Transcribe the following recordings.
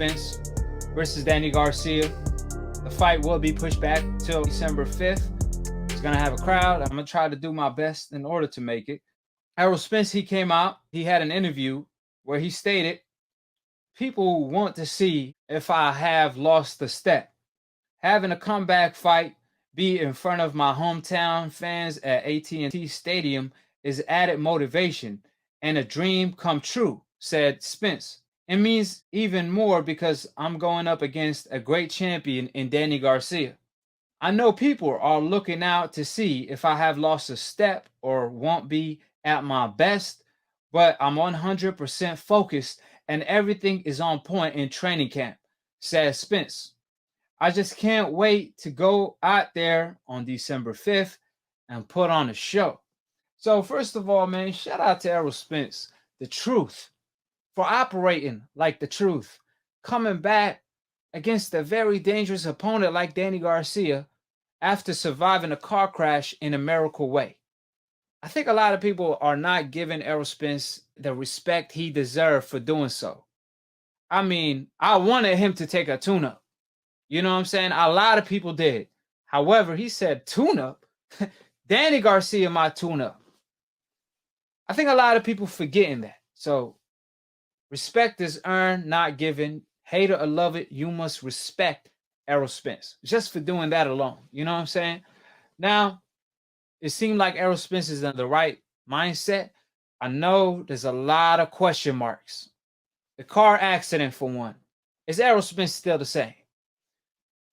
Spence versus Danny Garcia. The fight will be pushed back till December 5th. It's going to have a crowd. I'm going to try to do my best in order to make it. Errol Spence, he came out. He had an interview where he stated, people want to see if I have lost the step. Having a comeback fight be in front of my hometown fans at AT&T Stadium is added motivation and a dream come true, said Spence. It means even more because I'm going up against a great champion in Danny Garcia. I know people are looking out to see if I have lost a step or won't be at my best, but I'm 100% focused and everything is on point in training camp, said Spence. I just can't wait to go out there on December 5th and put on a show. So first of all, man, shout out to Errol Spence, the truth, for operating like the truth, coming back against a very dangerous opponent like Danny Garcia after surviving a car crash in a miracle way. I think a lot of people are not giving Errol Spence the respect he deserved for doing so. I mean, I wanted him to take a tune-up. You know what I'm saying? A lot of people did. However, he said tune-up. Danny Garcia, my tune-up. I think a lot of people forgetting that. So respect is earned, not given. Hater or love it, you must respect Errol Spence just for doing that alone. You know what I'm saying? Now, it seemed like Errol Spence is in the right mindset. I know there's a lot of question marks. The car accident, for one. Is Errol Spence still the same?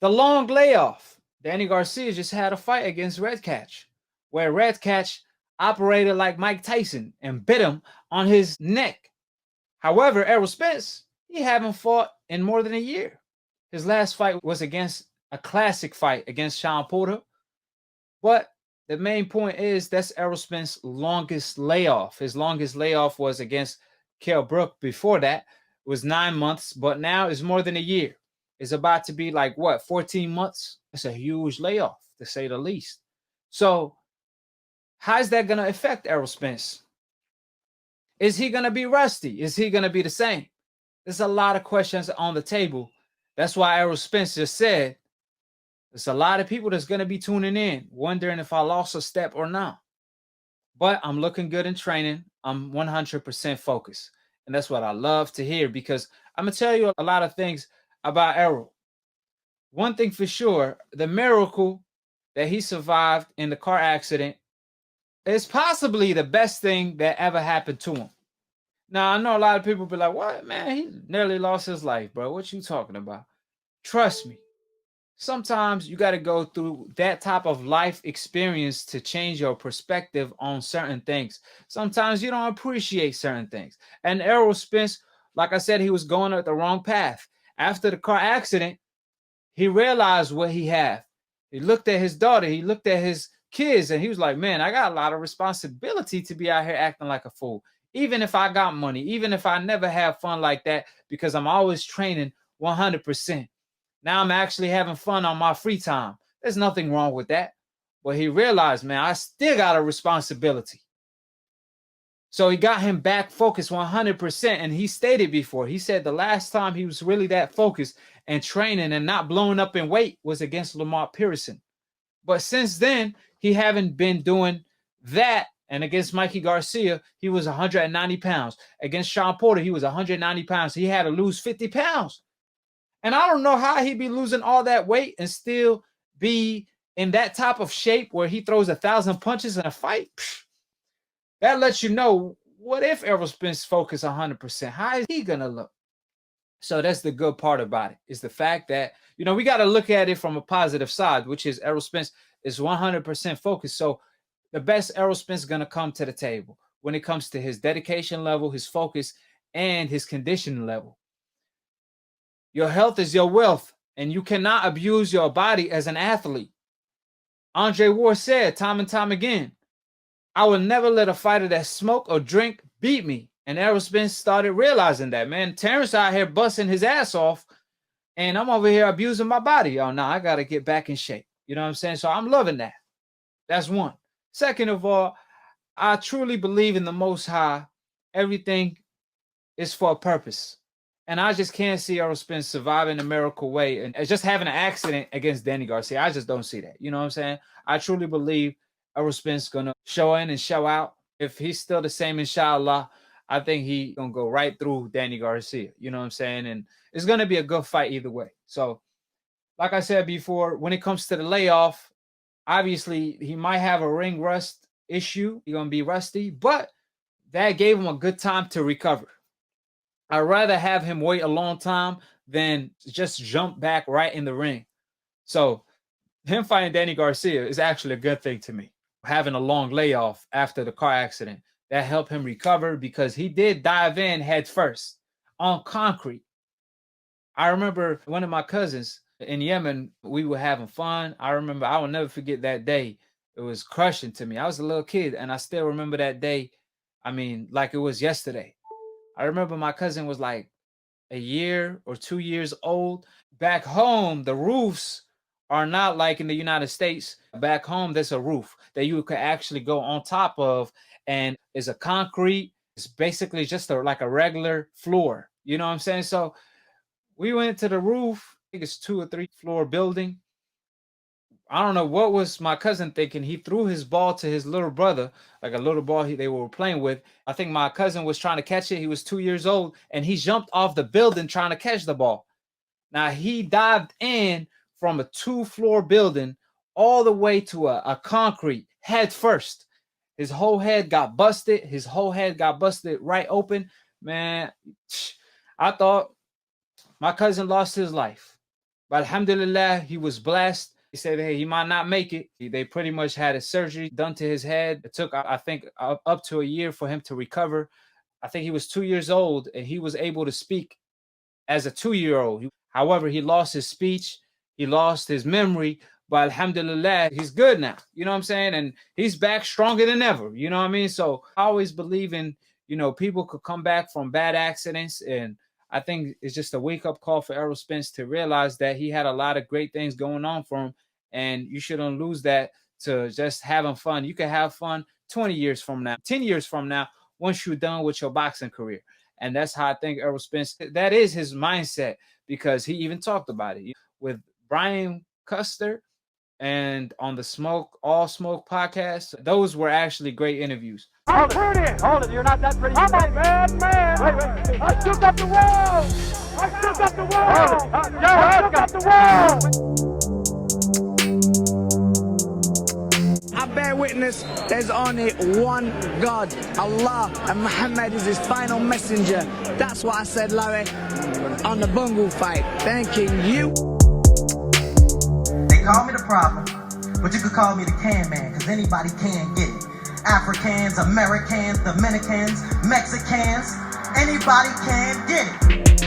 The long layoff. Danny Garcia just had a fight against Red Catch, where Red Catch operated like Mike Tyson and bit him on his neck. However, Errol Spence, he haven't fought in more than a year. His last fight was against a classic fight against Sean Porter. But the main point is that's Errol Spence's longest layoff. His longest layoff was against Kell Brook. Before that, it was 9 months, but now it's more than a year. It's about to be like, 14 months? It's a huge layoff, to say the least. So how is that going to affect Errol Spence? Is he going to be rusty? Is he going to be the same? There's a lot of questions on the table. That's why Errol Spence just said, there's a lot of people that's going to be tuning in, wondering if I lost a step or not. But I'm looking good in training. I'm 100% focused. And that's what I love to hear, because I'm going to tell you a lot of things about Errol. One thing for sure, the miracle that he survived in the car accident is possibly the best thing that ever happened to him. Now, I know a lot of people be like, what, man, he nearly lost his life, bro. What you talking about? Trust me. Sometimes you got to go through that type of life experience to change your perspective on certain things. Sometimes you don't appreciate certain things. And Errol Spence, like I said, he was going at the wrong path. After the car accident, he realized what he had. He looked at his daughter, he looked at his kids, and he was like, man, I got a lot of responsibility to be out here acting like a fool. Even if I got money, even if I never have fun like that, because I'm always training 100%. Now I'm actually having fun on my free time. There's nothing wrong with that. But he realized, man, I still got a responsibility. So he got him back focused 100%. And he stated before, he said the last time he was really that focused and training and not blowing up in weight was against Lamar Pearson. But since then, he haven't been doing that. And against Mikey Garcia, he was 190 pounds. Against Sean Porter, he was 190 pounds. He had to lose 50 pounds. And I don't know how he'd be losing all that weight and still be in that type of shape where he throws 1,000 punches in a fight. That lets you know, what if Errol Spence focused 100%? How is he going to look? So that's the good part about it, is the fact that, we got to look at it from a positive side, which is Errol Spence is 100% focused. So the best Errol Spence is going to come to the table when it comes to his dedication level, his focus, and his conditioning level. Your health is your wealth, and you cannot abuse your body as an athlete. Andre Ward said time and time again, I will never let a fighter that smoke or drink beat me. And Errol Spence started realizing that, man. Terrence out here busting his ass off, and I'm over here abusing my body. Oh, no, I got to get back in shape. You know what I'm saying? So I'm loving that. That's one. Second of all, I truly believe in the Most High. Everything is for a purpose. And I just can't see Errol Spence surviving the miracle way and just having an accident against Danny Garcia. I just don't see that. You know what I'm saying? I truly believe Errol Spence is going to show in and show out. If he's still the same, inshallah, I think he's going to go right through Danny Garcia. You know what I'm saying? And it's going to be a good fight either way. So, like I said before, when it comes to the layoff, obviously he might have a ring rust issue. He's going to be rusty, but that gave him a good time to recover. I'd rather have him wait a long time than just jump back right in the ring. So him fighting Danny Garcia is actually a good thing to me. Having a long layoff after the car accident, that helped him recover because he did dive in head first on concrete. I remember one of my cousins in Yemen, we were having fun. I remember, I will never forget that day. It was crushing to me. I was a little kid and I still remember that day. I mean, like it was yesterday. I remember my cousin was like a year or 2 years old. Back home, the roofs are not like in the United States. Back home, there's a roof that you could actually go on top of, and it's a concrete. It's basically just like a regular floor. You know what I'm saying? So we went to the roof. I think it's 2 or 3 floor building. I don't know what was my cousin thinking. He threw his ball to his little brother, like a little ball they were playing with. I think my cousin was trying to catch it. He was 2 years old, and he jumped off the building trying to catch the ball. Now, he dived in from a 2-floor building all the way to a concrete head first. His whole head got busted. His whole head got busted right open. Man, I thought my cousin lost his life. But alhamdulillah, he was blessed. He said, hey, he might not make it. They pretty much had a surgery done to his head. It took, I think, up to a year for him to recover. I think he was 2 years old, and he was able to speak as a 2-year-old. However, he lost his speech. He lost his memory. But alhamdulillah, he's good now. You know what I'm saying? And he's back stronger than ever. You know what I mean? So I always believe in, people could come back from bad accidents. And I think it's just a wake-up call for Errol Spence to realize that he had a lot of great things going on for him, and you shouldn't lose that to just having fun. You can have fun 20 years from now, 10 years from now, once you're done with your boxing career. And that's how I think Errol Spence, that is his mindset, because he even talked about it with Brian Custer and on the All Smoke podcast. Those were actually great interviews. I'm pretty. Hold it, you're not that pretty. I'm a bad man. Wait. I shook up the wall. I shook up the wall. I shook up the wall. I bear witness, there's only one God, Allah, and Muhammad is his final messenger. That's what I said, Larry, on the Bungle fight. Thanking you. They call me the problem, but you could call me the can man, because anybody can get it. Africans, Americans, Dominicans, Mexicans, anybody can get it.